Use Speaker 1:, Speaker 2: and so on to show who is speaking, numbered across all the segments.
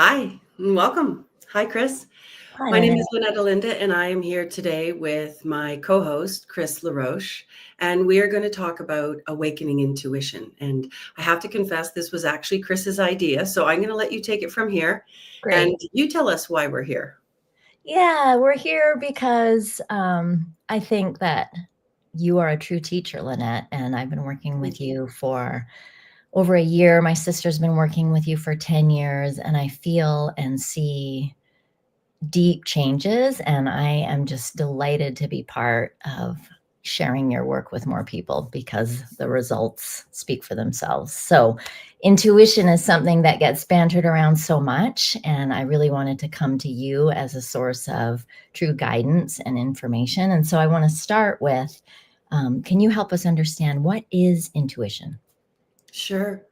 Speaker 1: Hi, and welcome. Hi, Chris.
Speaker 2: Hi,
Speaker 1: My name
Speaker 2: Lynette.
Speaker 1: is Lynetta Linda, and I am here today with my co host, Chris LaRoche. And we are going to talk about awakening intuition. And I have to confess, this was actually Chris's idea. So I'm going to let you take it from here. And
Speaker 2: Great.
Speaker 1: you tell us why we're here.
Speaker 2: Yeah, we're here because I think that you are a true teacher, Lynette, and I've been working with
Speaker 1: Thank you.
Speaker 2: you for over a year. My sister's been working with you for 10 years, and I feel and see deep changes. And I am just delighted to be part of sharing your work with more people because the results speak for themselves. So, intuition is something that gets bantered around so much. And I really wanted to come to you as a source of true guidance and information. And so, I want to start with can you help us understand what is intuition?
Speaker 1: Sure.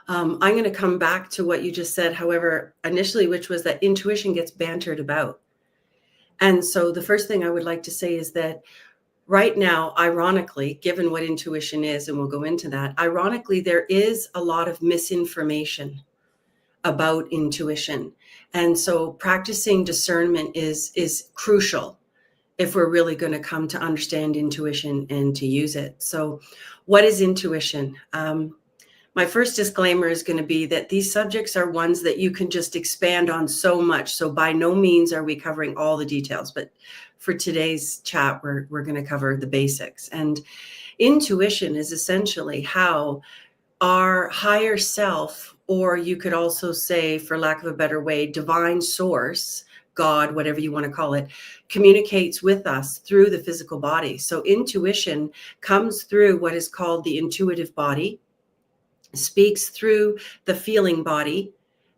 Speaker 1: I'm going to come back to what you just said, however, initially, which was that intuition gets bantered about. And so the first thing I would like to say is that right now, ironically, given what intuition is, and we'll go into that, ironically, there is a lot of misinformation about intuition. And so practicing discernment is crucial if we're really going to come to understand intuition and to use it. So what is intuition? My first disclaimer is going to be that these subjects are ones that you can just expand on so much. So by no means are we covering all the details, but for today's chat, we're going to cover the basics. And intuition is essentially how our higher self, or you could also say, for lack of a better way, divine source, God, whatever you want to call it, communicates with us through the physical body. So intuition comes through what is called the intuitive body, speaks through the feeling body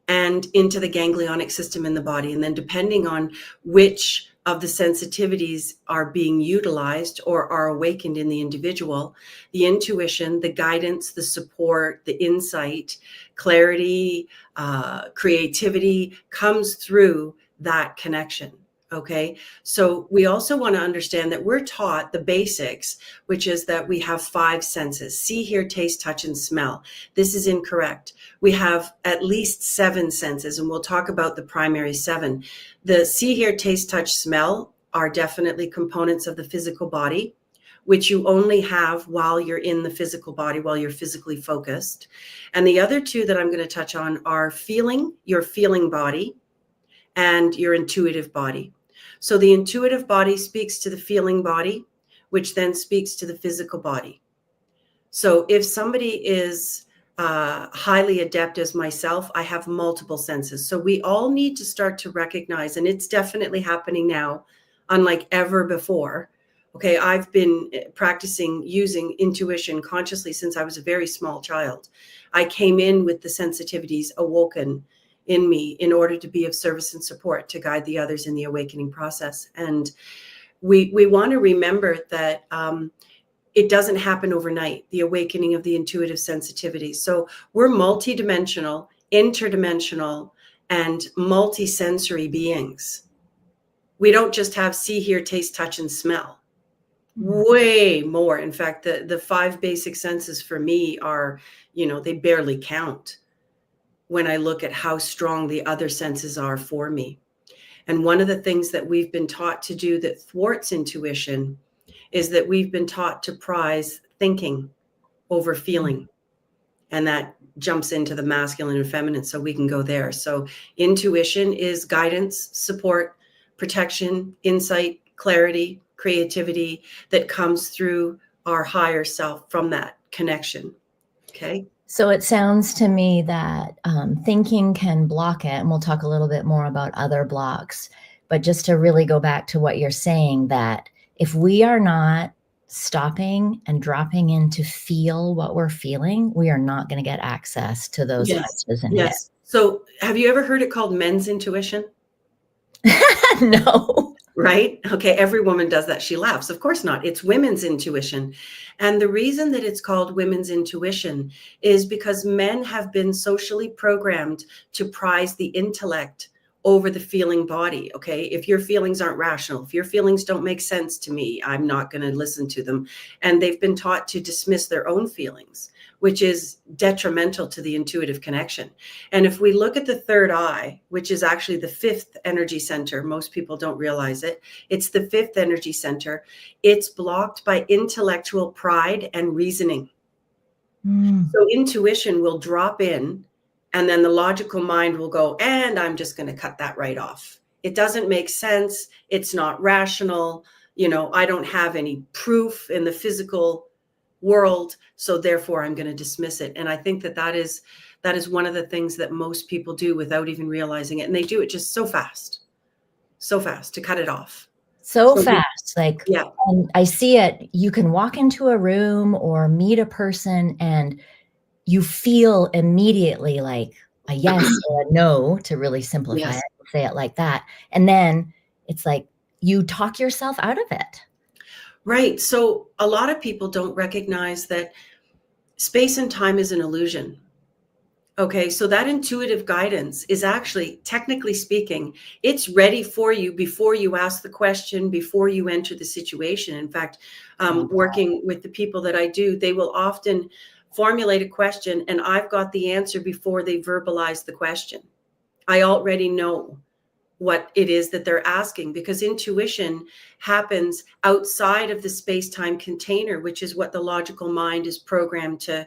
Speaker 1: and into the ganglionic system in the body. And then depending on which of the sensitivities are being utilized or are awakened in the individual, the intuition, the guidance, the support, the insight, clarity, creativity comes through that connection. Okay. So we also want to understand that we're taught the basics, which is that we have five senses: see, hear, taste, touch, and smell. This is incorrect. We have at least seven senses, and we'll talk about the primary seven. The see, hear, taste, touch, smell are definitely components of the physical body, which you only have while you're in the physical body, while you're physically focused. And the other two that I'm going to touch on are feeling, your feeling body, and your intuitive body. So the intuitive body speaks to the feeling body, which then speaks to the physical body. So if somebody is highly adept as myself, I have multiple senses. So we all need to start to recognize, and it's definitely happening now, unlike ever before. Okay, I've been practicing using intuition consciously since I was a very small child. I came in with the sensitivities awoken in me in order to be of service and support to guide the others in the awakening process. And we want to remember that it doesn't happen overnight, the awakening of the intuitive sensitivity. So we're multidimensional, interdimensional, and multisensory beings. We don't just have see, hear, taste, touch, and smell. Way more. In fact, the five basic senses for me are, they barely count when I look at how strong the other senses are for me. And one of the things that we've been taught to do that thwarts intuition is that we've been taught to prize thinking over feeling. And that jumps into the masculine and feminine, so we can go there. So intuition is guidance, support, protection, insight, clarity, creativity that comes through our higher self from that connection. Okay.
Speaker 2: So it sounds to me that thinking can block it, and we'll talk a little bit more about other blocks. But just to really go back to what you're saying, that if we are not stopping and dropping in to feel what we're feeling, we are not going to get access to those
Speaker 1: Yes.
Speaker 2: touches and
Speaker 1: Yes. So have you ever heard it called men's intuition?
Speaker 2: hits. No.
Speaker 1: Right? Okay, every woman does that. She laughs. Of course not. It's women's intuition. And the reason that it's called women's intuition is because men have been socially programmed to prize the intellect over the feeling body. Okay, if your feelings aren't rational, if your feelings don't make sense to me, I'm not going to listen to them. And they've been taught to dismiss their own feelings, which is detrimental to the intuitive connection. And if we look at the third eye, which is actually the fifth energy center, most people don't realize it. It's the fifth energy center. It's blocked by intellectual pride and reasoning. So intuition will drop in, and then the logical mind will go, and I'm just going to cut that right off. It doesn't make sense. It's not rational. I don't have any proof in the physical world, so therefore I'm going to dismiss it. And I think that is one of the things that most people do without even realizing it. And they do it just so fast to cut it off.
Speaker 2: So fast. Like,
Speaker 1: yeah.
Speaker 2: And I see it. You can walk into a room or meet a person and you feel immediately like a yes or a no, to really simplify it, say it like that. And then it's like you talk yourself out of it.
Speaker 1: Right. So a lot of people don't recognize that space and time is an illusion. Okay, so that intuitive guidance is actually, technically speaking, it's ready for you before you ask the question, before you enter the situation. In fact, working with the people that I do, they will often formulate a question and I've got the answer before they verbalize the question. I already know what it is that they're asking, because intuition happens outside of the space-time container, which is what the logical mind is programmed to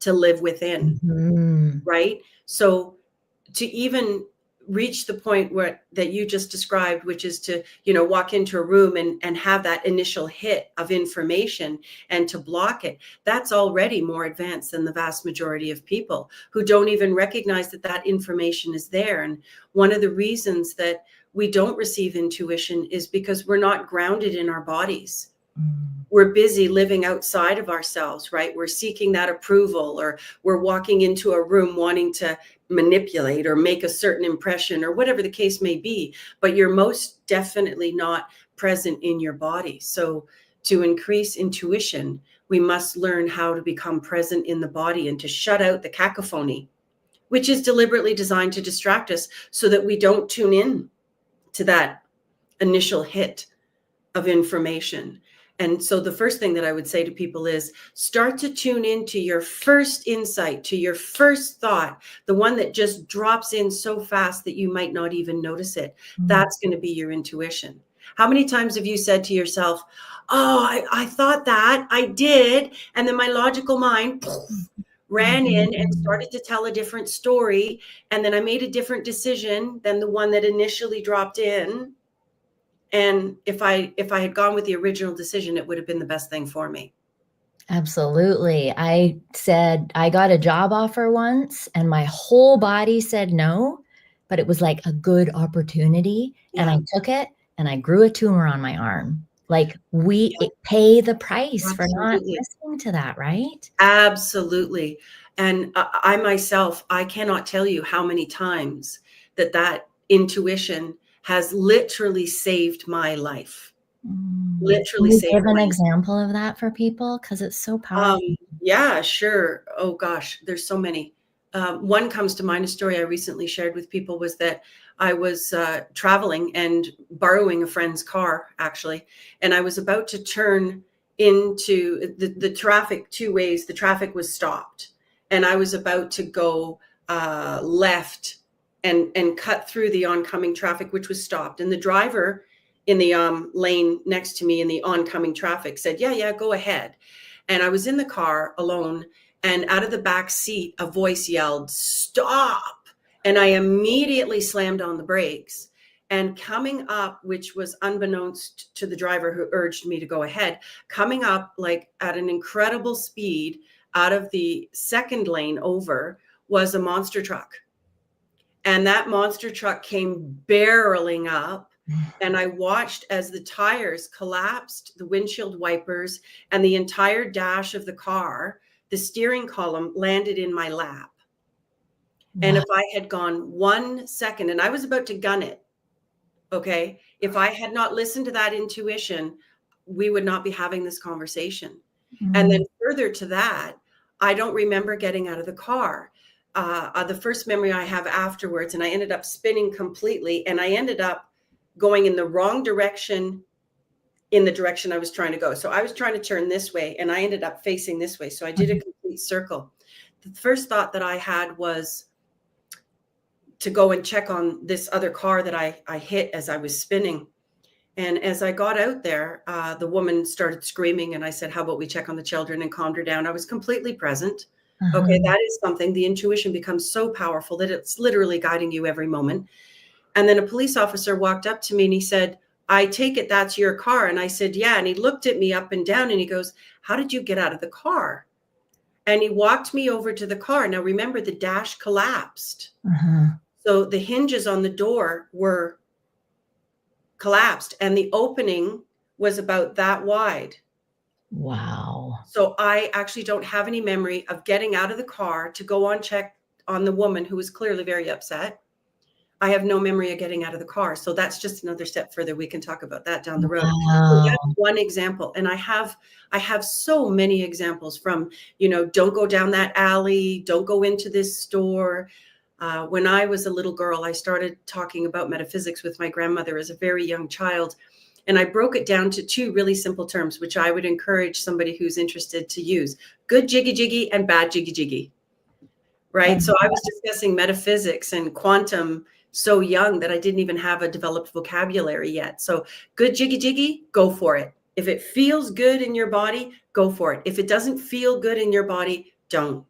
Speaker 1: live within. Right? So to even reach the point that you just described, which is to, walk into a room and have that initial hit of information and to block it, that's already more advanced than the vast majority of people who don't even recognize that information is there. And one of the reasons that we don't receive intuition is because we're not grounded in our bodies. We're busy living outside of ourselves, right? We're seeking that approval, or we're walking into a room wanting to manipulate or make a certain impression, or whatever the case may be, but you're most definitely not present in your body. So to increase intuition, we must learn how to become present in the body and to shut out the cacophony, which is deliberately designed to distract us so that we don't tune in to that initial hit of information. And so the first thing that I would say to people is start to tune into your first insight, to your first thought, the one that just drops in so fast that you might not even notice it. That's going to be your intuition. How many times have you said to yourself, oh, I thought that, I did, and then my logical mind ran in and started to tell a different story, and then I made a different decision than the one that initially dropped in. And if I had gone with the original decision, it would have been the best thing for me.
Speaker 2: Absolutely. I said I got a job offer once and my whole body said no, but it was like a good opportunity. And I took it and I grew a tumor on my arm. Like pay the price for not listening to that, right?
Speaker 1: Absolutely. And I myself, I cannot tell you how many times that intuition has literally saved my life. Literally saved my life.
Speaker 2: Give an example of that for people, because it's so powerful.
Speaker 1: Yeah, sure. Oh gosh, there's so many. One comes to mind, a story I recently shared with people was that I was traveling and borrowing a friend's car, actually, and I was about to turn into the traffic two ways. The traffic was stopped, and I was about to go left and cut through the oncoming traffic, which was stopped. And the driver in the lane next to me in the oncoming traffic said, yeah, go ahead. And I was in the car alone, and out of the back seat, a voice yelled, stop. And I immediately slammed on the brakes. And coming up, which was unbeknownst to the driver who urged me to go ahead, coming up like at an incredible speed out of the second lane over was a monster truck. And that monster truck came barreling up. And I watched as the tires collapsed, the windshield wipers, and the entire dash of the car, the steering column landed in my lap. Wow. And if I had gone 1 second, and I was about to gun it, okay, if I had not listened to that intuition, we would not be having this conversation. And then further to that, I don't remember getting out of the car. The first memory I have afterwards, and I ended up spinning completely, and I ended up going in the wrong direction, in the direction I was trying to go. So I was trying to turn this way, and I ended up facing this way. So I did a complete circle. the first thought that I had was to go and check on this other car that I hit as I was spinning. And as I got out there, the woman started screaming, and I said, "How about we check on the children," and calmed her down. I was completely present. Okay,
Speaker 2: Uh-huh.
Speaker 1: that is something. The intuition becomes so powerful that it's literally guiding you every moment. And then a police officer walked up to me and he said, "I take it that's your car." And I said, "Yeah." And he looked at me up and down and he goes, "How did you get out of the car?" And he walked me over to the car. Now, remember, the dash collapsed.
Speaker 2: Uh-huh.
Speaker 1: So the hinges on the door were collapsed and the opening was about that wide.
Speaker 2: Wow.
Speaker 1: So I actually don't have any memory of getting out of the car to go on check on the woman who was clearly very upset. I have no memory of getting out of the car. So that's just another step further. We can talk about that down the road. So
Speaker 2: Wow.
Speaker 1: that's one example. And I have so many examples from, don't go down that alley, don't go into this store. When I was a little girl, I started talking about metaphysics with my grandmother as a very young child. And I broke it down to two really simple terms, which I would encourage somebody who's interested to use: good jiggy jiggy and bad jiggy jiggy. Right. So I was discussing metaphysics and quantum so young that I didn't even have a developed vocabulary yet. So good jiggy jiggy, go for it. If it feels good in your body, go for it. If it doesn't feel good in your body, don't.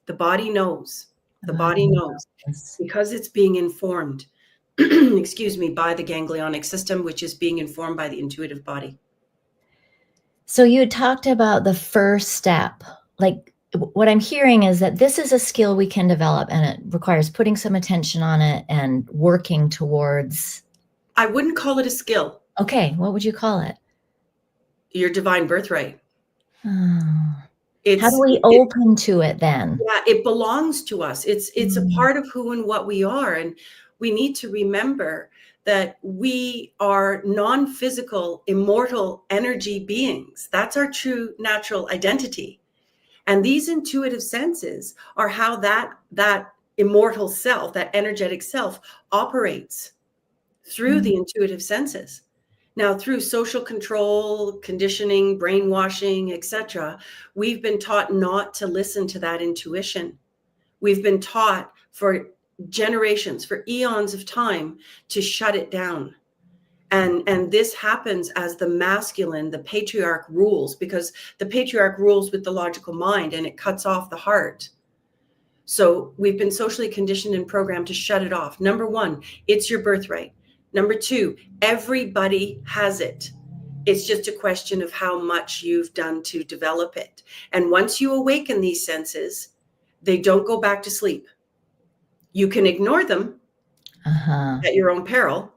Speaker 1: The body knows. The body knows
Speaker 2: Yes.
Speaker 1: because it's being informed, excuse me, by the ganglionic system, which is being informed by the intuitive body.
Speaker 2: So you talked about the first step. Like what I'm hearing is that this is a skill we can develop and it requires putting some attention on it and working towards.
Speaker 1: I wouldn't call it a skill.
Speaker 2: Okay, what would you call it?
Speaker 1: Your divine birthright.
Speaker 2: Oh. How do
Speaker 1: It's
Speaker 2: we
Speaker 1: it,
Speaker 2: open to it then?
Speaker 1: Yeah, it belongs to us. It's a
Speaker 2: Mm.
Speaker 1: part of who and what we are. And we need to remember that we are non-physical, immortal energy beings. That's our true natural identity. And these intuitive senses are how that immortal self, that energetic self, operates through
Speaker 2: Mm.
Speaker 1: the intuitive senses. Now, through social control, conditioning, brainwashing, etc., we've been taught not to listen to that intuition. We've been taught for generations, for eons of time, to shut it down. And this happens as the masculine, the patriarch rules, because the patriarch rules with the logical mind and it cuts off the heart. So we've been socially conditioned and programmed to shut it off. Number one, it's your birthright. Number two, everybody has it. It's just a question of how much you've done to develop it. And once you awaken these senses, they don't go back to sleep. You can ignore them
Speaker 2: Uh-huh.
Speaker 1: at your own peril,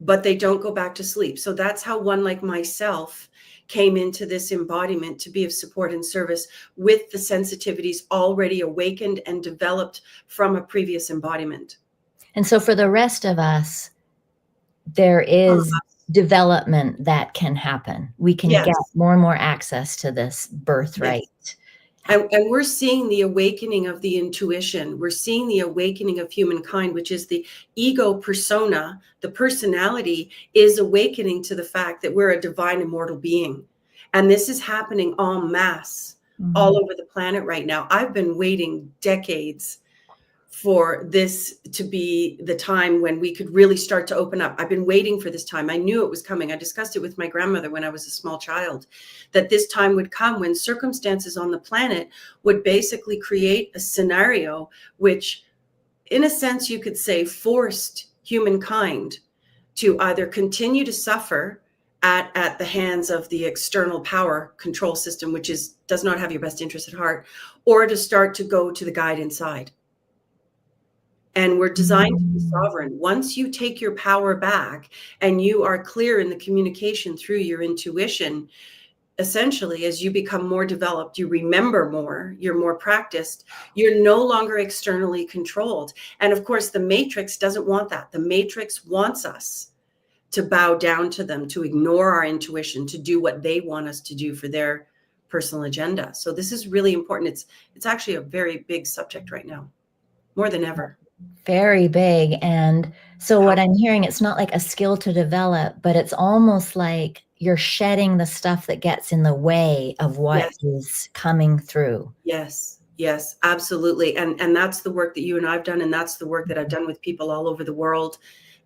Speaker 1: but they don't go back to sleep. So that's how one like myself came into this embodiment to be of support and service with the sensitivities already awakened and developed from a previous embodiment.
Speaker 2: And so for the rest of us, there is development that can happen. We can
Speaker 1: Yes.
Speaker 2: get more and more access to this
Speaker 1: Yes.
Speaker 2: birthright.
Speaker 1: And we're seeing the awakening of the intuition. We're seeing the awakening of humankind, which is the ego persona. The personality is awakening to the fact that we're a divine immortal being. And this is happening en masse all
Speaker 2: Mhm.
Speaker 1: over the planet right now. I've been waiting decades for this to be the time when we could really start to open up. I've been waiting for this time. I knew it was coming. I discussed it with my grandmother when I was a small child, that this time would come when circumstances on the planet would basically create a scenario which, in a sense, you could say forced humankind to either continue to suffer at the hands of the external power control system, which does not have your best interest at heart, or to start to go to the guide inside. And we're designed to be
Speaker 2: Mm.
Speaker 1: sovereign. Once you take your power back and you are clear in the communication through your intuition, essentially, as you become more developed, you remember more, you're more practiced, you're no longer externally controlled. And of course, the matrix doesn't want that. The matrix wants us to bow down to them, to ignore our intuition, to do what they want us to do for their personal agenda. So this is really important. It's actually a very big subject right now, more than ever.
Speaker 2: Very big. And so what I'm hearing, it's not like a skill to develop, but it's almost like you're shedding the stuff that gets in the way of what
Speaker 1: Yes.
Speaker 2: is coming through.
Speaker 1: Yes. Yes, absolutely. And that's the work that you and I've done, and that's the work that I've done with people all over the world.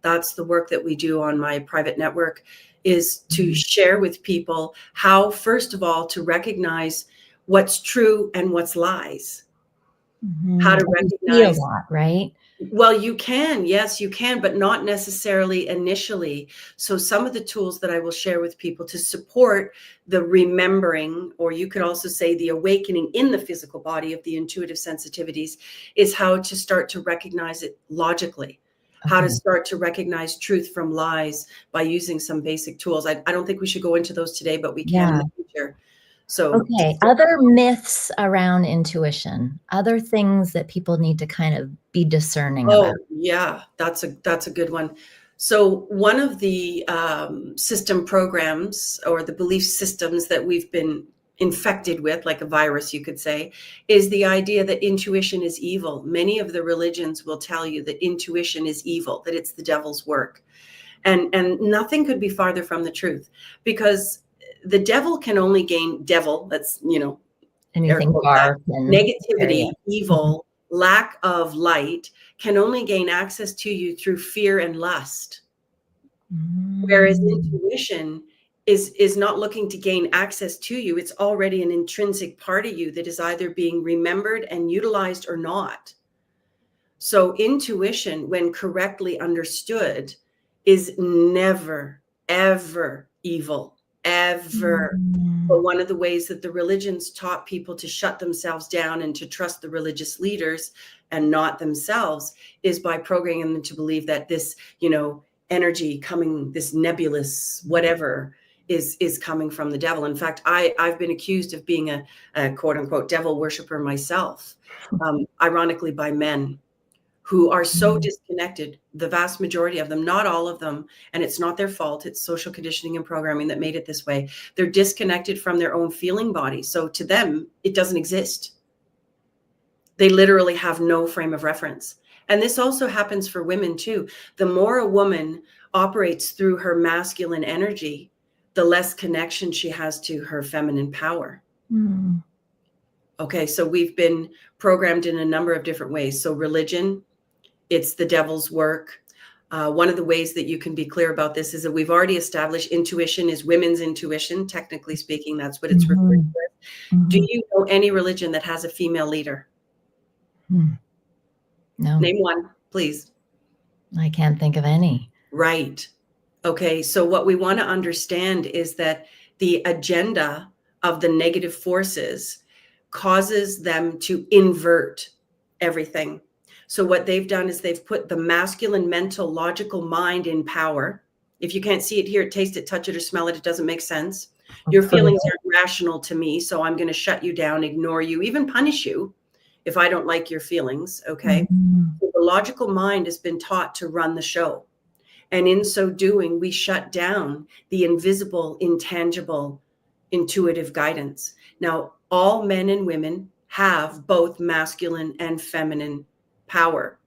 Speaker 1: That's the work that we do on my private network, is to
Speaker 2: Mhm.
Speaker 1: share with people how, first of all, to recognize what's true and what's lies. How
Speaker 2: Mhm.
Speaker 1: to
Speaker 2: And you feel
Speaker 1: recognize,
Speaker 2: that, right?
Speaker 1: well, you can, yes, you can, but not necessarily initially. So some of the tools that I will share with people to support the remembering, or you could also say the awakening in the physical body of the intuitive sensitivities, is how to start to recognize it logically, how to
Speaker 2: Okay.
Speaker 1: start to recognize truth from lies by using some basic tools. I don't think we should go into those today, but we can in
Speaker 2: Yeah.
Speaker 1: the future. So
Speaker 2: Okay.
Speaker 1: just,
Speaker 2: Other myths around intuition, other things that people need to kind of be discerning about.
Speaker 1: oh, yeah, that's a good one. So one of the system programs, or the belief systems that we've been infected with, like a virus, you could say, is the idea that intuition is evil. Many of the religions will tell you that intuition is evil, that it's the devil's work, and nothing could be farther from the truth, because the devil can only gain devil. That's, air
Speaker 2: Anything
Speaker 1: quote that,
Speaker 2: dark and area.
Speaker 1: negativity,
Speaker 2: Mhm.
Speaker 1: evil, lack of light can only gain access to you through fear and lust. Whereas
Speaker 2: Mm.
Speaker 1: intuition is not looking to gain access to you. It's already an intrinsic part of you that is either being remembered and utilized or not. So intuition, when correctly understood, is never, ever evil, ever. But
Speaker 2: Mm.
Speaker 1: one of the ways that the religions taught people to shut themselves down and to trust the religious leaders and not themselves is by programming them to believe that this, energy coming, this nebulous whatever, is coming from the devil. In fact, I've been accused of being a quote unquote devil worshiper myself, ironically by men who are so
Speaker 2: Mm.
Speaker 1: disconnected, the vast majority of them, not all of them, and it's not their fault, it's social conditioning and programming that made it this way. They're disconnected from their own feeling body. So to them, it doesn't exist. They literally have no frame of reference. And this also happens for women too. The more a woman operates through her masculine energy, the less connection she has to her feminine power.
Speaker 2: Mm.
Speaker 1: Okay, so we've been programmed in a number of different ways. So religion, it's the devil's work. One of the ways that you can be clear about this is that we've already established intuition is women's intuition. Technically speaking, that's what it's referred
Speaker 2: Mhm.
Speaker 1: to as. Do
Speaker 2: Mhm.
Speaker 1: you know any religion that has a female leader?
Speaker 2: Hmm. No,
Speaker 1: Name one, please.
Speaker 2: I can't think of any.
Speaker 1: Right. Okay, so what we want to understand is that the agenda of the negative forces causes them to invert everything. So what they've done is they've put the masculine, mental, logical mind in power. If you can't see it, hear it, taste it, touch it, or smell it, it doesn't make sense. Your
Speaker 2: Further.
Speaker 1: feelings aren't rational to me, so I'm going to shut you down, ignore you, even punish you if I don't like your feelings. Okay.
Speaker 2: Mhm.
Speaker 1: So the logical mind has been taught to run the show. And in so doing, we shut down the invisible, intangible, intuitive guidance. Now, all men and women have both masculine and feminine power.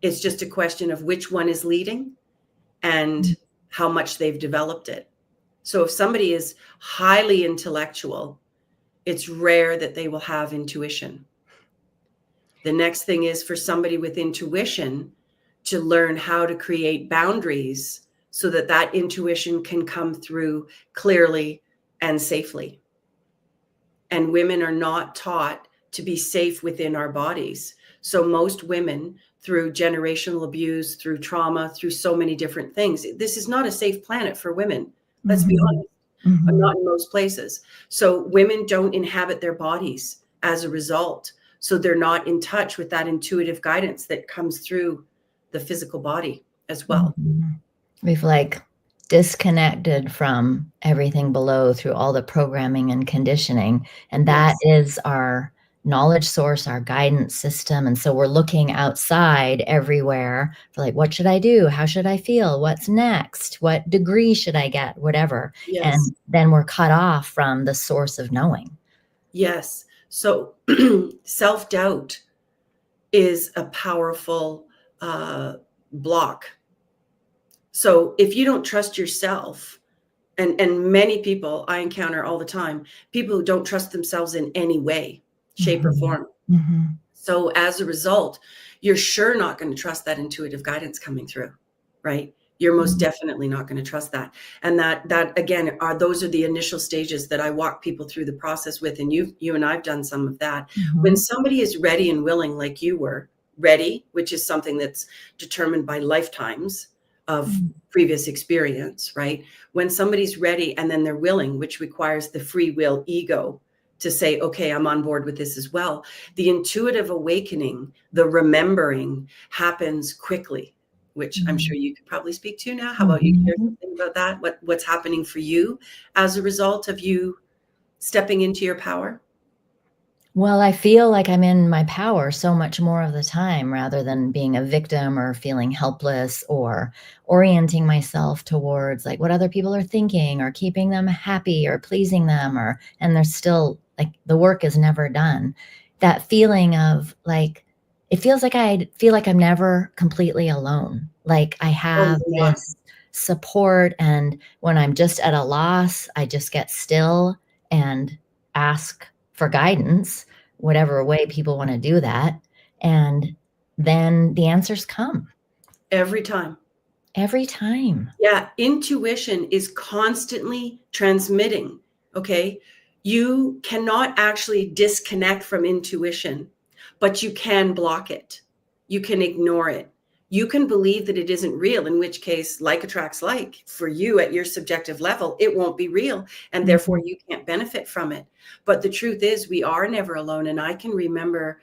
Speaker 1: It's just a question of which one is leading and how much they've developed it. So if somebody is highly intellectual, it's rare that they will have intuition. The next thing is for somebody with intuition to learn how to create boundaries so that that intuition can come through clearly and safely. And women are not taught to be safe within our bodies. So most women, through generational abuse, through trauma, through so many different things, this is not a safe planet for women. Let's be
Speaker 2: Mhm.
Speaker 1: honest. Not
Speaker 2: Mhm.
Speaker 1: in most places. So women don't inhabit their bodies as a result. So they're not in touch with that intuitive guidance that comes through the physical body as well.
Speaker 2: Mhm. We've, like, disconnected from everything below through all the programming and conditioning, and that
Speaker 1: Yes.
Speaker 2: is our knowledge source, our guidance system, and so we're looking outside everywhere for, like, "What should I do? How should I feel? What's next? What degree should I get?" Whatever,
Speaker 1: Yes.
Speaker 2: and then we're cut off from the source of knowing.
Speaker 1: Yes. So self doubt is a powerful block. So if you don't trust yourself, and many people I encounter all the time, people who don't trust themselves in any way. shape, or form.
Speaker 2: Mm-hmm.
Speaker 1: So as a result, you're sure not going to trust that intuitive guidance coming through, right? You're most definitely not going to trust that. And that again those are the initial stages that I walk people through the process with. And you and I've done some of that. When somebody is ready and willing, like you were ready, which is something that's determined by lifetimes of previous experience, right? When somebody's ready and then they're willing, which requires the free will ego to say, okay, I'm on board with this as well. The intuitive awakening, the remembering happens quickly, which I'm sure you could probably speak to now. How about you share something about that? What's happening for you as a result of you stepping into your power?
Speaker 2: Well, I feel like I'm in my power so much more of the time rather than being a victim or feeling helpless or orienting myself towards like what other people are thinking or keeping them happy or pleasing them and there's still like the work is never done. That feeling of like it feels like I feel like I'm never completely alone. Like I
Speaker 1: Oh,
Speaker 2: have
Speaker 1: you're not.
Speaker 2: this support, and when I'm just at a loss, I just get still and ask for guidance, whatever way people want to do that. And then the answers come
Speaker 1: Every time.
Speaker 2: every time.
Speaker 1: Yeah, intuition is constantly transmitting. Okay. You cannot actually disconnect from intuition, but you can block it. You can ignore it. You can believe that it isn't real, in which case, like attracts like. For you at your subjective level, it won't be real. And therefore, you can't benefit from it. But the truth is, we are never alone. And I can remember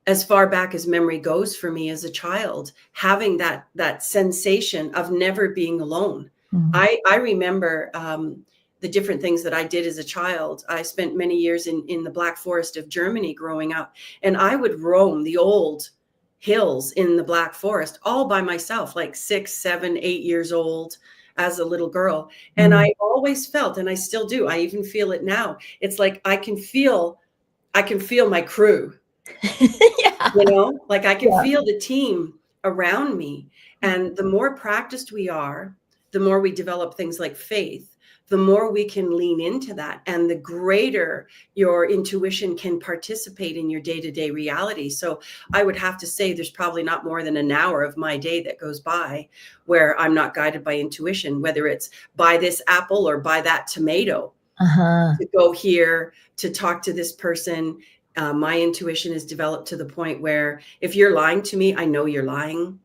Speaker 1: as far back as memory goes for me as a child, having that sensation of never being alone.
Speaker 2: Mm.
Speaker 1: I remember the different things that I did as a child. I spent many years in the Black Forest of Germany growing up, and I would roam the old hills in the Black Forest all by myself, like 6, 7, 8 years old as a little girl. And
Speaker 2: Mm.
Speaker 1: I always felt, and I still do, I even feel it now. It's like I can feel my crew. You
Speaker 2: Yeah.
Speaker 1: know, like I can
Speaker 2: Yeah.
Speaker 1: feel the team around me. And the more practiced we are, the more we develop things like faith, the more we can lean into that. And the greater your intuition can participate in your day to day reality. So I would have to say there's probably not more than an hour of my day that goes by where I'm not guided by intuition, whether it's buy this apple or buy that tomato,
Speaker 2: Uh-huh.
Speaker 1: to go here, to talk to this person. My intuition is developed to the point where if you're lying to me, I know you're lying.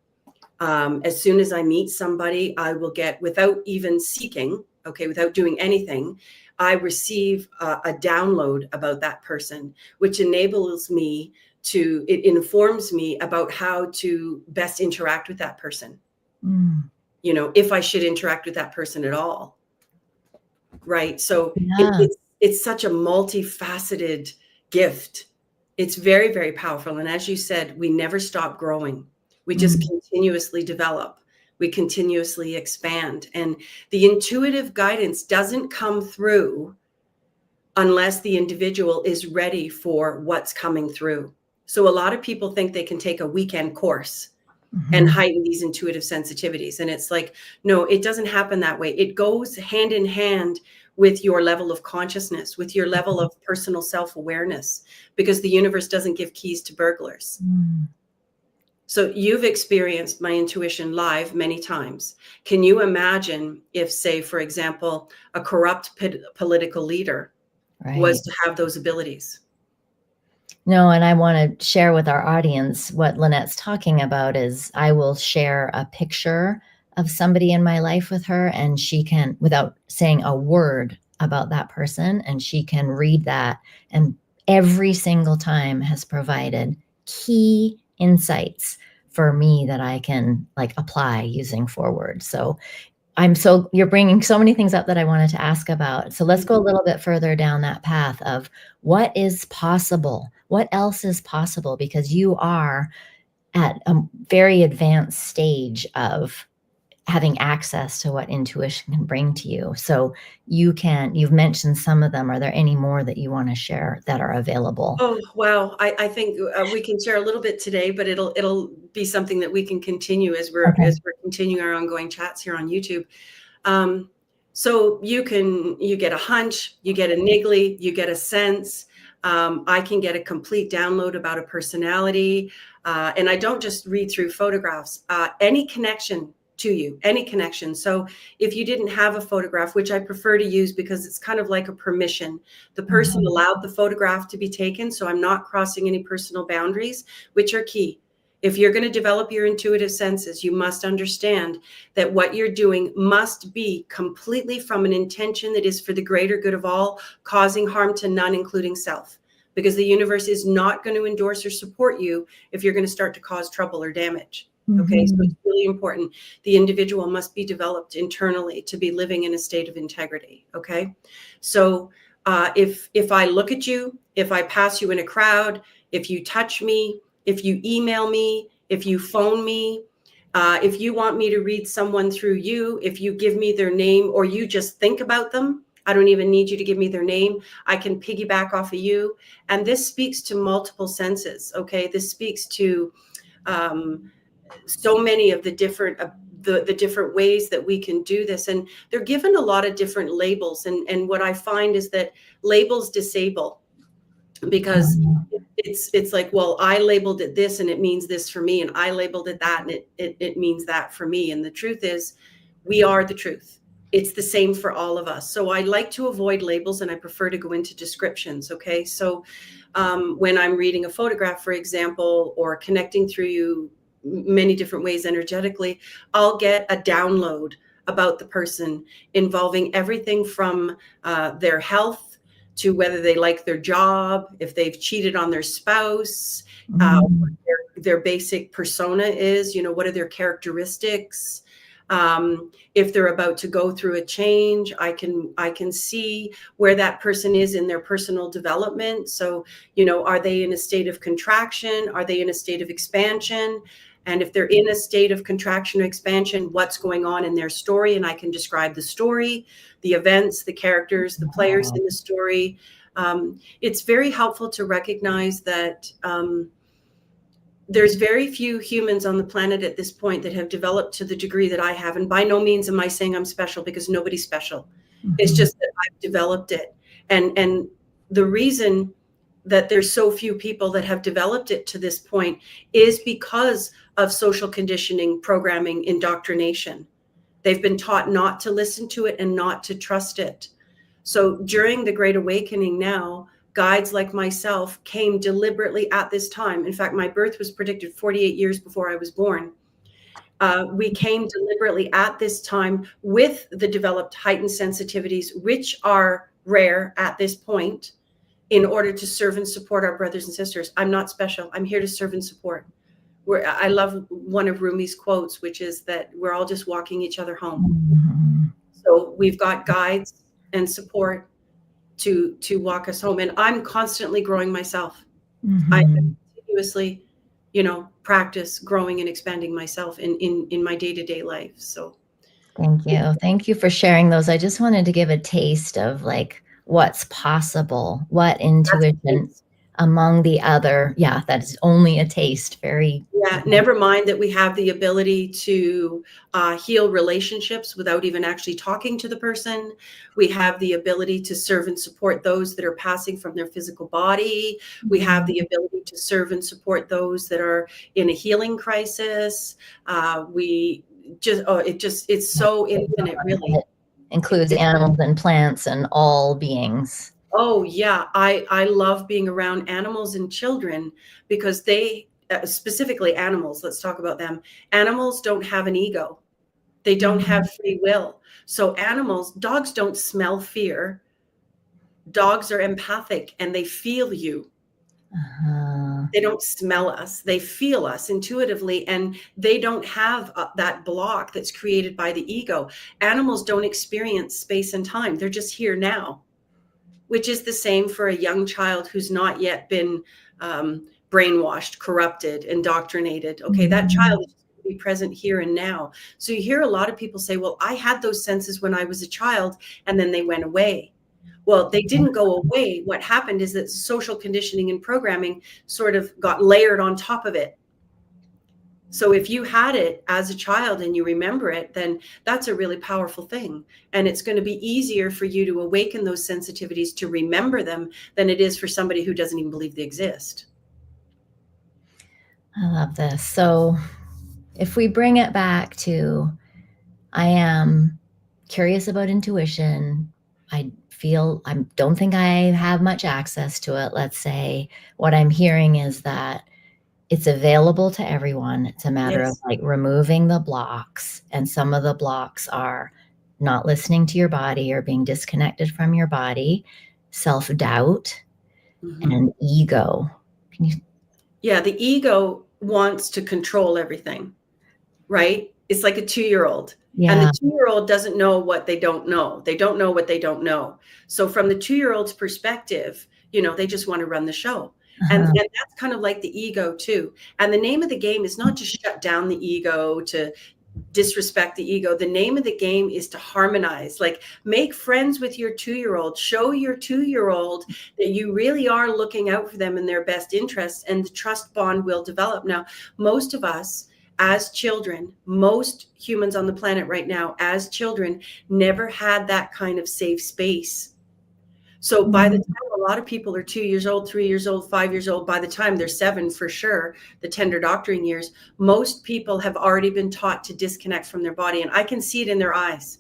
Speaker 1: As soon as I meet somebody, I will get, without even seeking, okay, without doing anything, I receive a download about that person, which enables me it informs me about how to best interact with that person.
Speaker 2: Mm.
Speaker 1: If I should interact with that person at all. Right. So
Speaker 2: Yeah.
Speaker 1: it's such a multifaceted gift. It's very, very powerful. And as you said, we never stop growing. We just
Speaker 2: Mm.
Speaker 1: continuously develop. We continuously expand. And the intuitive guidance doesn't come through unless the individual is ready for what's coming through. So a lot of people think they can take a weekend course and
Speaker 2: Mhm.
Speaker 1: heighten these intuitive sensitivities. And it's like, no, it doesn't happen that way. It goes hand in hand with your level of consciousness, with your level of personal self-awareness, because the universe doesn't give keys to burglars.
Speaker 2: Mm.
Speaker 1: So you've experienced my intuition live many times. Can you imagine if, say, for example, a corrupt political leader was
Speaker 2: Right.
Speaker 1: to have those abilities?
Speaker 2: No, and I want to share with our audience what Lynette's talking about is I will share a picture of somebody in my life with her, and she can, without saying a word about that person, and she can read that. And every single time has provided key insights for me that I can like apply using forward. So you're bringing so many things up that I wanted to ask about. So let's go a little bit further down that path of what is possible? What else is possible? Because you are at a very advanced stage of having access to what intuition can bring to you. So you've mentioned some of them. Are there any more that you want to share that are available?
Speaker 1: Oh, wow. I think we can share a little bit today, but it'll be something that we can continue as
Speaker 2: Okay.
Speaker 1: we're continuing our ongoing chats here on YouTube. So you get a hunch, you get a niggly, you get a sense. I can get a complete download about a personality. And I don't just read through photographs, any connection to you, any connection. So if you didn't have a photograph, which I prefer to use because it's kind of like a permission, the person allowed the photograph to be taken. So I'm not crossing any personal boundaries, which are key. If you're going to develop your intuitive senses, you must understand that what you're doing must be completely from an intention that is for the greater good of all, causing harm to none, including self. Because the universe is not going to endorse or support you if you're going to start to cause trouble or damage. Okay, so it's really important. The individual must be developed internally to be living in a state of integrity. Okay, so if I look at you, if I pass you in a crowd, if you touch me, if you email me, if you phone me, if you want me to read someone through you, if you give me their name or you just think about them, I don't even need you to give me their name. I can piggyback off of you. And this speaks to multiple senses. Okay, this speaks to so many of the different the different ways that we can do this, and they're given a lot of different labels, and what I find is that labels disable, because it's like, well, I labeled it this and it means this for me, and I labeled it that and it means that for me. And the truth is, we are the truth. It's the same for all of us. So I like to avoid labels and I prefer to go into descriptions. Okay, so when I'm reading a photograph, for example, or connecting through you many different ways energetically, I'll get a download about the person involving everything from their health to whether they like their job, if they've cheated on their spouse, what their basic persona is, you know, what are their characteristics. If they're about to go through a change, I can see where that person is in their personal development. So, you know, are they in a state of contraction? Are they in a state of expansion? And if they're in a state of contraction or expansion, what's going on in their story? And I can describe the story, the events, the characters, the players in the story. It's very helpful to recognize that there's very few humans on the planet at this point that have developed to the degree that I have. And by no means am I saying I'm special, because nobody's special. It's just that I've developed it. And the reason that there's so few people that have developed it to this point is because of social conditioning, programming, indoctrination. They've been taught not to listen to it and not to trust it. So during the Great Awakening now, guides like myself came deliberately at this time. In fact, my birth was predicted 48 years before I was born. We came deliberately at this time with the developed heightened sensitivities, which are rare at this point, in order to serve and support our brothers and sisters. I'm not special. I'm here to serve and support. I love one of Rumi's quotes, which is that we're all just walking each other home. So we've got guides and support to walk us home. And I'm constantly growing myself. I continuously, you know, practice growing and expanding myself in my day-to-day life. So
Speaker 2: thank you. Thank you for sharing those. I just wanted to give a taste of like what's possible, what intuition among the other. Yeah, that is only a taste. Very.
Speaker 1: Yeah, never mind that we have the ability to heal relationships without even actually talking to the person. We have the ability to serve and support those that are passing from their physical body. We have the ability to serve and support those that are in a healing crisis. It's so infinite, really.
Speaker 2: It includes animals and plants and all beings.
Speaker 1: Oh yeah, I love being around animals and children, because they, specifically animals, let's talk about them. Animals don't have an ego. They don't have free will. So dogs don't smell fear. Dogs are empathic and they feel you. They don't smell us. They feel us intuitively, and they don't have that block that's created by the ego. Animals don't experience space and time. They're just here now, which is the same for a young child who's not yet been brainwashed, corrupted, indoctrinated. Okay, that child is going to be present here and now. So you hear a lot of people say, well, I had those senses when I was a child and then they went away. Well, they didn't go away. What happened is that social conditioning and programming sort of got layered on top of it. So if you had it as a child and you remember it, then that's a really powerful thing. And it's going to be easier for you to awaken those sensitivities to remember them than it is for somebody who doesn't even believe they exist.
Speaker 2: I love this. So if we bring it back to, I am curious about intuition. I don't think I have much access to it. Let's say what I'm hearing is that it's available to everyone. It's a matter of
Speaker 1: Yes.
Speaker 2: like removing the blocks. And some of the blocks are not listening to your body or being disconnected from your body, self-doubt,
Speaker 1: Mm-hmm.
Speaker 2: and ego. Can you?
Speaker 1: Yeah, the ego wants to control everything, right? It's like a 2-year-old. And the
Speaker 2: Yeah.
Speaker 1: 2-year-old doesn't know what they don't know. They don't know what they don't know. So from the 2-year-old's perspective, they just want to run the show. And
Speaker 2: Uh-huh.
Speaker 1: that's kind of like the ego too. And the name of the game is not to shut down the ego, to disrespect the ego. The name of the game is to harmonize. Like, make friends with your 2-year-old. Show your 2-year-old that you really are looking out for them in their best interests, and the trust bond will develop. Now, most of us as children, most humans on the planet right now as children, never had that kind of safe space. So by the
Speaker 2: Mhm.
Speaker 1: time a lot of people are 2 years old, 3 years old, 5 years old, by the time they're 7 for sure, the tender doctoring years, most people have already been taught to disconnect from their body. And I can see it in their eyes.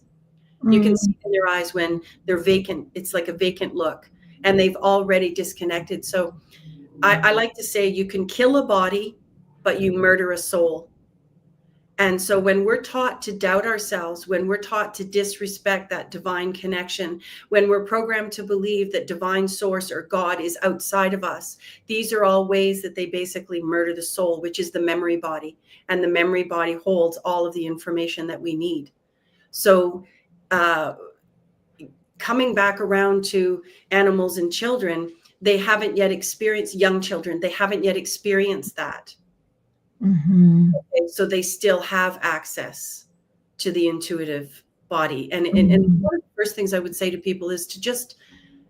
Speaker 1: You can see
Speaker 2: Mm.
Speaker 1: it in their eyes when they're vacant. It's like a vacant look, and they've already disconnected. So I like to say you can kill a body, but you murder a soul. And so when we're taught to doubt ourselves, when we're taught to disrespect that divine connection, when we're programmed to believe that divine source or God is outside of us, these are all ways that they basically murder the soul, which is the memory body. And the memory body holds all of the information that we need. So uh, coming back around to animals and children, they haven't yet experienced, young children, they haven't yet experienced that.
Speaker 2: Mhm.
Speaker 1: And so they still have access to the intuitive body. And
Speaker 2: Mhm.
Speaker 1: one of the first things I would say to people is to just,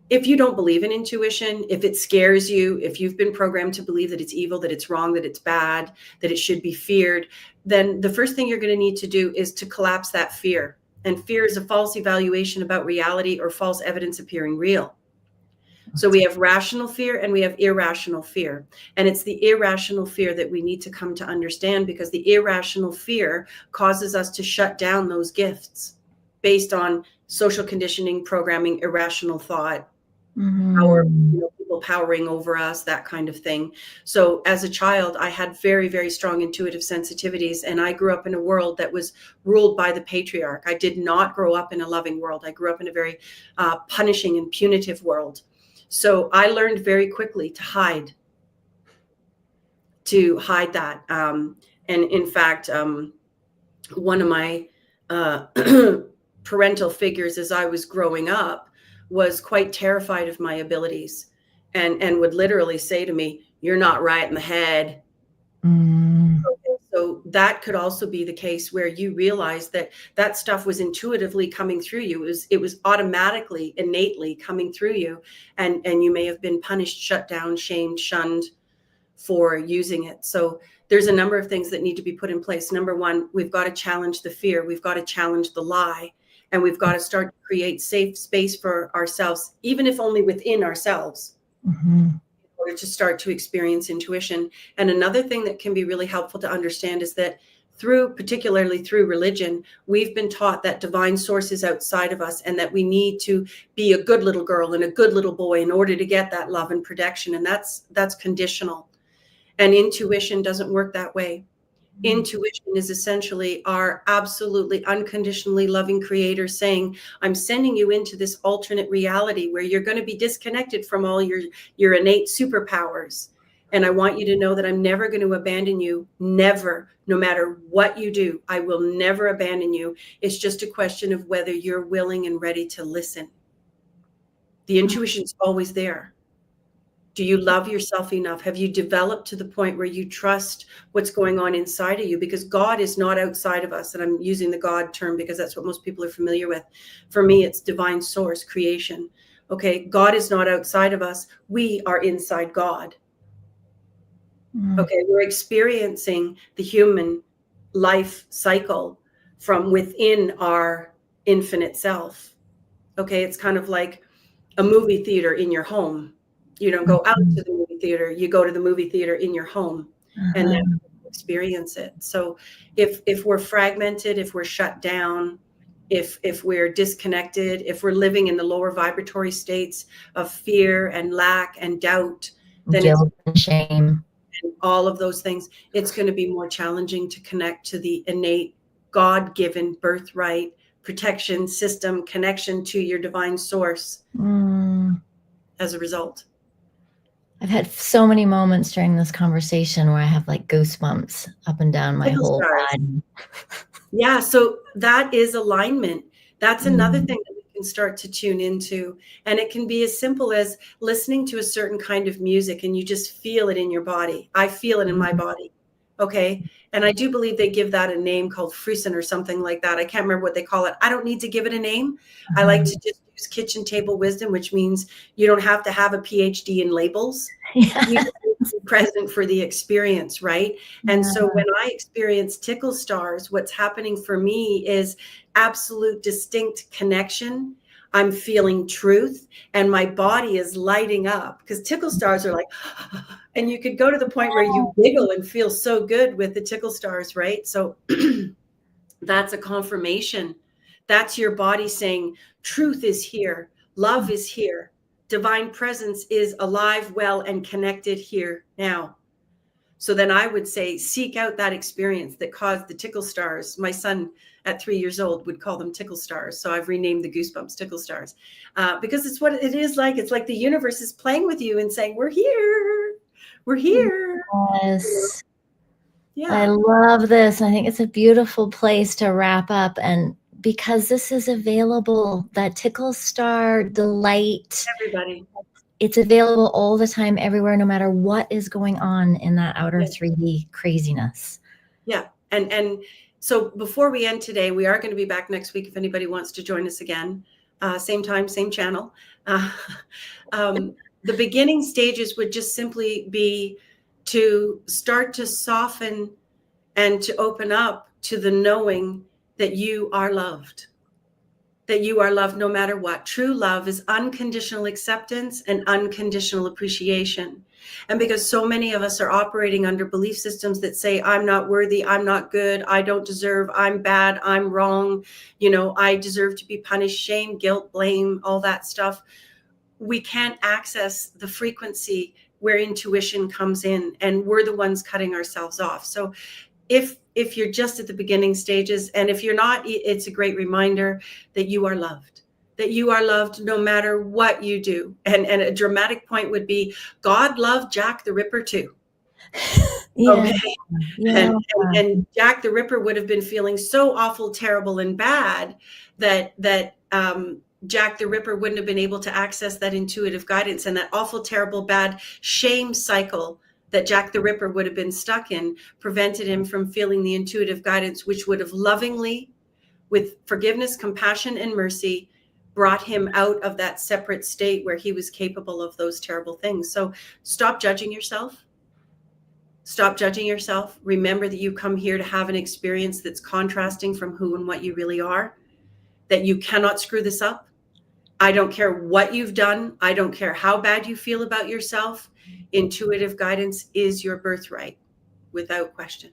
Speaker 1: if you don't believe in intuition, if it scares you, if you've been programmed to believe that it's evil, that it's wrong, that it's bad, that it should be feared, then the first thing you're going to need to do is to collapse that fear. And fear is a false evaluation about reality or false evidence appearing real. So we have rational fear and we have irrational fear. And it's the irrational fear that we need to come to understand, because the irrational fear causes us to shut down those gifts based on social conditioning, programming, irrational thought, power,
Speaker 2: Mhm.
Speaker 1: people powering over us, that kind of thing. So as a child, I had very, very strong intuitive sensitivities, and I grew up in a world that was ruled by the patriarch. I did not grow up in a loving world. I grew up in a very punishing and punitive world. So I learned very quickly to hide that. And in fact, one of my uh, parental figures as I was growing up was quite terrified of my abilities, and would literally say to me, "You're not right in the head."
Speaker 2: Mm.
Speaker 1: So that could also be the case where you realize that that stuff was intuitively coming through you. It was automatically, innately coming through you, and you may have been punished, shut down, shamed, shunned for using it. So there's a number of things that need to be put in place. Number one, we've got to challenge the fear. We've got to challenge the lie. And we've got to start to create safe space for ourselves, even if only within ourselves,
Speaker 2: Mhm.
Speaker 1: in order to start to experience intuition. And another thing that can be really helpful to understand is that particularly through religion, we've been taught that divine source is outside of us, and that we need to be a good little girl and a good little boy in order to get that love and protection. And that's conditional. And intuition doesn't work that way. Intuition is essentially our absolutely unconditionally loving creator saying, I'm sending you into this alternate reality where you're going to be disconnected from all your innate superpowers. And I want you to know that I'm never going to abandon you. Never. No matter what you do, I will never abandon you. It's just a question of whether you're willing and ready to listen. The intuition's always there. Do you love yourself enough? Have you developed to the point where you trust what's going on inside of you? Because God is not outside of us. And I'm using the God term because that's what most people are familiar with. For me, it's divine source, creation. Okay. God is not outside of us. We are inside God. Okay, we're experiencing the human life cycle from within our infinite self. Okay, it's kind of like a movie theater in your home. You don't go out to the movie theater, you go to the movie theater in your home, and
Speaker 2: Uh-huh.
Speaker 1: then experience it. So if we're fragmented, if we're shut down, if we're disconnected, if we're living in the lower vibratory states of fear and lack and doubt, then it's
Speaker 2: Guilt and shame.
Speaker 1: all of those things, it's going to be more challenging to connect to the innate God-given birthright protection system, connection to your divine source as a result.
Speaker 2: I've had so many moments during this conversation where I have like goosebumps up and down my
Speaker 1: Tickle
Speaker 2: whole
Speaker 1: stars.
Speaker 2: body.
Speaker 1: Yeah, so that is alignment. That's another
Speaker 2: Mm.
Speaker 1: thing that we can start to tune into. And it can be as simple as listening to a certain kind of music and you just feel it in your body. I feel it in my body. Okay. And I do believe they give that a name called Friesen or something like that. I can't remember what they call it. I don't need to give it a name. I like to just use kitchen table wisdom, which means you don't have to have a PhD in labels. You
Speaker 2: Yeah.
Speaker 1: be present for the experience, right? And so when I experience tickle stars, what's happening for me is absolute distinct connection. I'm feeling truth and my body is lighting up because tickle stars are like, and you could go to the point where you giggle and feel so good with the tickle stars, right? So that's a confirmation. That's your body saying, truth is here, love is here, divine presence is alive, well, and connected here now. So then I would say, seek out that experience that caused the tickle stars. My son at 3 years old would call them tickle stars. So I've renamed the goosebumps tickle stars because it's what it is like. It's like the universe is playing with you and saying, we're here. We're here.
Speaker 2: Yes. I
Speaker 1: Yeah.
Speaker 2: love this. I think it's a beautiful place to wrap up. And because this is available, that tickle star delight,
Speaker 1: Everybody.
Speaker 2: it's available all the time, everywhere, no matter what is going on in that outer
Speaker 1: Yeah.
Speaker 2: 3D craziness.
Speaker 1: Yeah. And so before we end today, we are going to be back next week if anybody wants to join us again. Same time, same channel. The beginning stages would just simply be to start to soften and to open up to the knowing that you are loved, that you are loved no matter what. True love is unconditional acceptance and unconditional appreciation. And because so many of us are operating under belief systems that say, I'm not worthy, I'm not good, I don't deserve, I'm bad, I'm wrong, I deserve to be punished, shame, guilt, blame, all that stuff. We can't access the frequency where intuition comes in, and we're the ones cutting ourselves off. So if you're just at the beginning stages, and if you're not, it's a great reminder that you are loved, no matter what you do. And a dramatic point would be, God loved Jack the Ripper too.
Speaker 2: Yeah.
Speaker 1: Okay.
Speaker 2: Yeah.
Speaker 1: And Jack the Ripper would have been feeling so awful, terrible, and bad that Jack the Ripper wouldn't have been able to access that intuitive guidance, and that awful, terrible, bad shame cycle that Jack the Ripper would have been stuck in prevented him from feeling the intuitive guidance, which would have lovingly, with forgiveness, compassion, and mercy, brought him out of that separate state where he was capable of those terrible things. So stop judging yourself. Stop judging yourself. Remember that you come here to have an experience that's contrasting from who and what you really are, that you cannot screw this up. I don't care what you've done. I don't care how bad you feel about yourself. Intuitive guidance is your birthright, without question.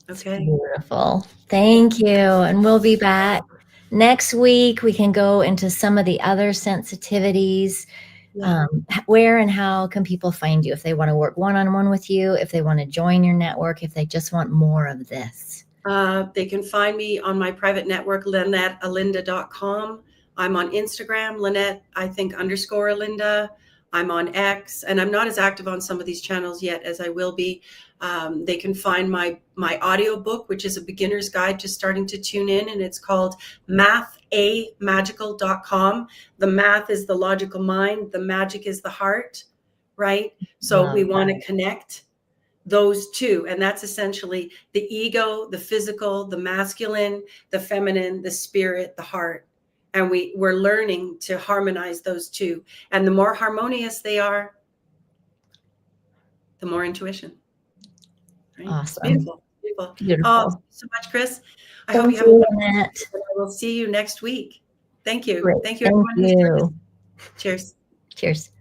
Speaker 1: Okay.
Speaker 2: Beautiful. Thank you. And we'll be back next week. We can go into some of the other sensitivities.
Speaker 1: Yeah.
Speaker 2: Where and how can people find you if they want to work one-on-one with you, if they want to join your network, if they just want more of this?
Speaker 1: They can find me on my private network, LynetteAlinda.com. I'm on Instagram, Lynette, I think _Alinda. I'm on X, and I'm not as active on some of these channels yet as I will be. They can find my audio book, which is a beginner's guide to starting to tune in, and it's called mathamagical.com. The math is the logical mind, the magic is the heart, right? So we want to connect those two, and that's essentially the ego, the physical, the masculine, the feminine, the spirit, the heart. And we're learning to harmonize those two, and the more harmonious they are, the more intuition. Right? It's
Speaker 2: Awesome.
Speaker 1: beautiful. Beautiful. Oh,
Speaker 2: Beautiful.
Speaker 1: thank you so much, Chris. I hope
Speaker 2: Thank
Speaker 1: you have a
Speaker 2: you,
Speaker 1: wonderful
Speaker 2: Annette.
Speaker 1: week, and I will see you next week. Thank you.
Speaker 2: Great.
Speaker 1: Thank you,
Speaker 2: Thank
Speaker 1: everyone who's joined us.
Speaker 2: you.
Speaker 1: Cheers.
Speaker 2: Cheers.